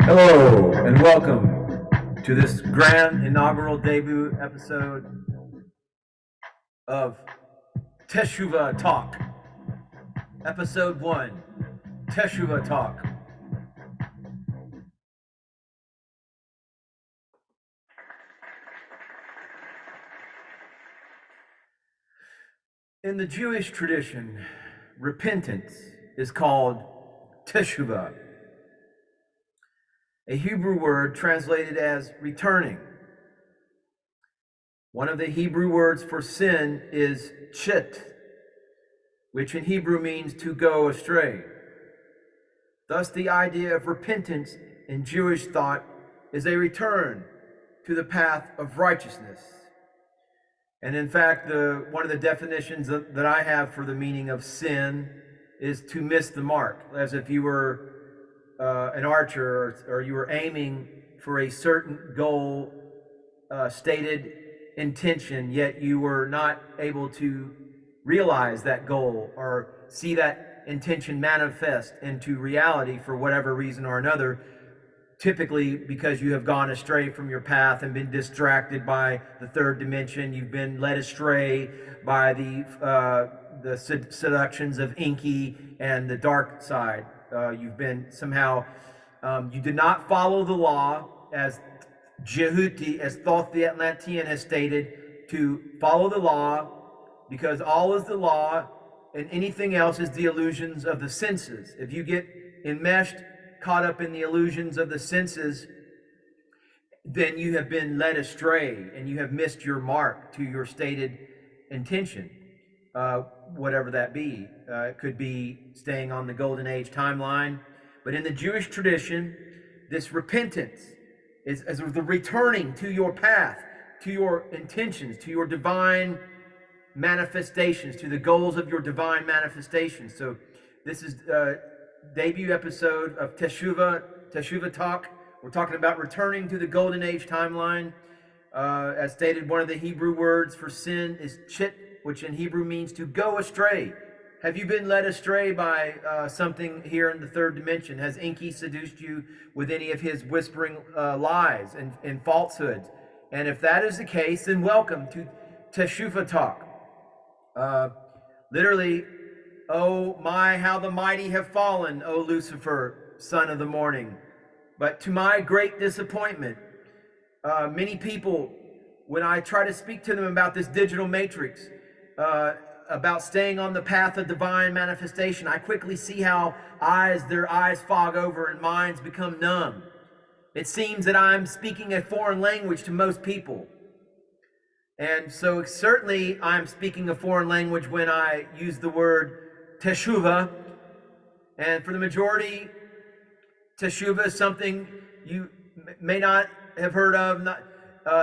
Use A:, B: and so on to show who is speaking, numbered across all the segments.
A: Hello and welcome to this grand inaugural debut episode of Teshuva Talk. Episode 1, Teshuva Talk. In the Jewish tradition, repentance is called Teshuva, a Hebrew word translated as returning. One of the Hebrew words for sin is chit, which in Hebrew means to go astray. Thus, the idea of repentance in Jewish thought is a return to the path of righteousness. And in fact, one of the definitions that I have for the meaning of sin is to miss the mark, as if you were an archer or you were aiming for a certain goal, stated intention, yet you were not able to realize that goal or see that intention manifest into reality for whatever reason or another, typically because you have gone astray from your path and been distracted by the third dimension. You've been led astray by the seductions of Enki and the dark side. You've been somehow, you did not follow the law as Jehuti, as Thoth the Atlantean has stated, to follow the law, because all is the law and anything else is the illusions of the senses. If you get enmeshed, caught up in the illusions of the senses, then you have been led astray and you have missed your mark to your stated intention, whatever that be. It could be staying on the Golden Age timeline. But in the Jewish tradition, this repentance is as the returning to your path, to your intentions, to your divine manifestations, to the goals of your divine manifestations. So this is debut episode of Teshuva Talk. We're talking about returning to the Golden Age timeline. As stated, one of the Hebrew words for sin is chit, which in Hebrew means to go astray. Have you been led astray by something here in the third dimension? Has Enki seduced you with any of his whispering lies and falsehoods? And if that is the case, then welcome to Teshuva Talk. Literally, oh my, how the mighty have fallen, O Lucifer, son of the morning. But to my great disappointment, many people, when I try to speak to them about this digital matrix, about staying on the path of divine manifestation, I quickly see how their eyes fog over and minds become numb. It seems that I'm speaking a foreign language to most people. And so certainly I'm speaking a foreign language when I use the word Teshuva. And for the majority, Teshuva is something you may not have heard of,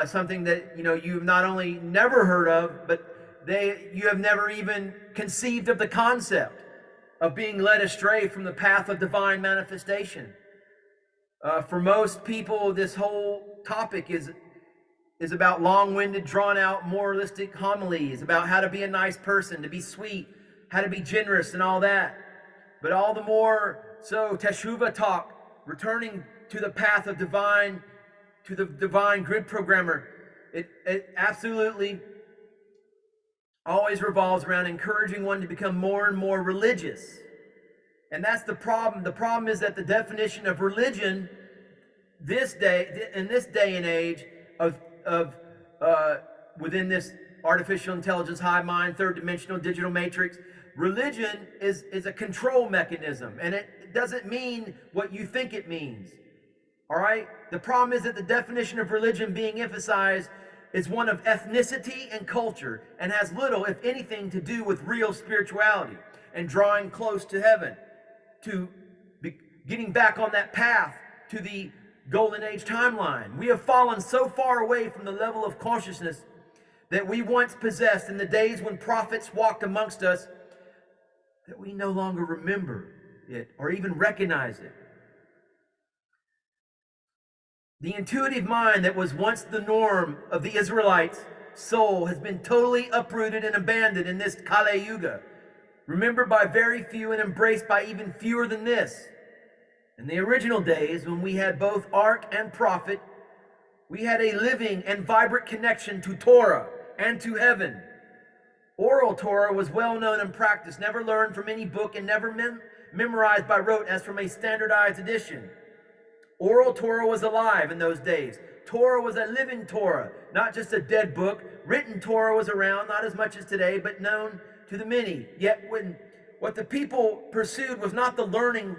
A: something that you've not only never heard of, but you have never even conceived of the concept of being led astray from the path of divine manifestation. For most people, this whole topic is about long-winded, drawn-out, moralistic homilies about how to be a nice person, to be sweet, how to be generous, and all that. But all the more so, Teshuva Talk, returning to the path of divine, to the divine grid programmer, it absolutely always revolves around encouraging one to become more and more religious. And that's the problem. The problem is that the definition of religion in this day and age of within this artificial intelligence, hive mind, third dimensional digital matrix, religion is a control mechanism, and it doesn't mean what you think it means. All right? The problem is that the definition of religion being emphasized is one of ethnicity and culture, and has little, if anything, to do with real spirituality and drawing close to heaven, to getting back on that path to the Golden Age timeline. We have fallen so far away from the level of consciousness that we once possessed in the days when prophets walked amongst us, that we no longer remember it or even recognize it. The intuitive mind that was once the norm of the Israelites' soul has been totally uprooted and abandoned in this Kali Yuga. remembered by very few and embraced by even fewer than this. In the original days, when we had both ark and prophet, we had a living and vibrant connection to Torah and to heaven. Oral Torah was well known and practiced, never learned from any book and never memorized by rote as from a standardized edition. Oral Torah was alive in those days. Torah was a living Torah, not just a dead book. Written Torah was around, not as much as today, but known to the many. Yet what the people pursued was not the learning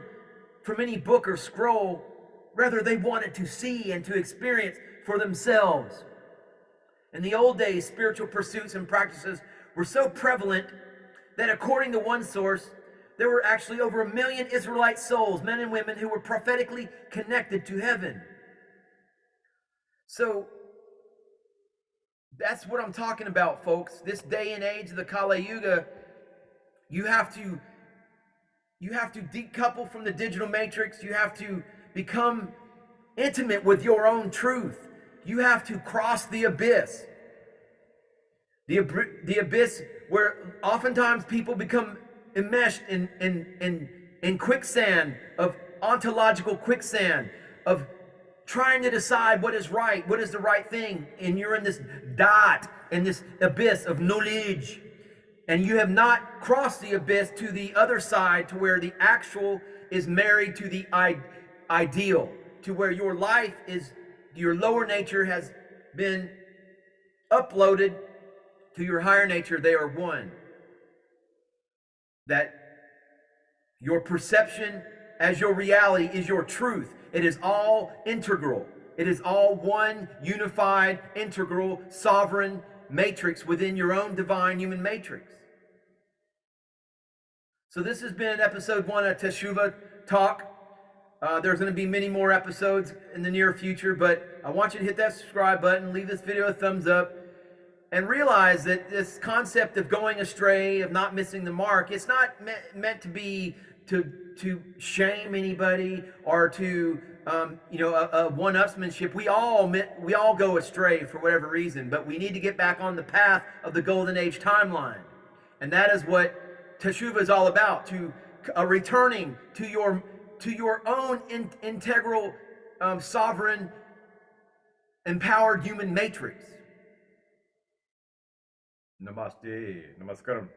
A: from any book or scroll. Rather, they wanted to see and to experience for themselves. In the old days, spiritual pursuits and practices were so prevalent that according to one source, there were actually over 1 million Israelite souls, men and women, who were prophetically connected to heaven. So that's what I'm talking about, folks. This day and age of the Kali Yuga, you have to decouple from the digital matrix. You have to become intimate with your own truth. You have to cross the abyss. The abyss where oftentimes people become enmeshed in quicksand, of ontological quicksand, of trying to decide what is right, what is the right thing, and you're in this dot, in this abyss of knowledge, and you have not crossed the abyss to the other side, to where the actual is married to the ideal, to where your life is, your lower nature has been uploaded to your higher nature. They are one. That your perception as your reality is your truth. It is all integral. It is all one unified, integral, sovereign matrix within your own divine human matrix. So this has been episode 1 of Teshuva Talk. There's going to be many more episodes in the near future, but I want you to hit that subscribe button, leave this video a thumbs up, and realize that this concept of going astray, of not missing the mark, it's not meant to be to shame anybody or to a one-upsmanship. We all go astray for whatever reason, but we need to get back on the path of the Golden Age timeline, and that is what Teshuva is all about: to returning to your own integral, sovereign, empowered human matrix. Namaste. Namaskaram.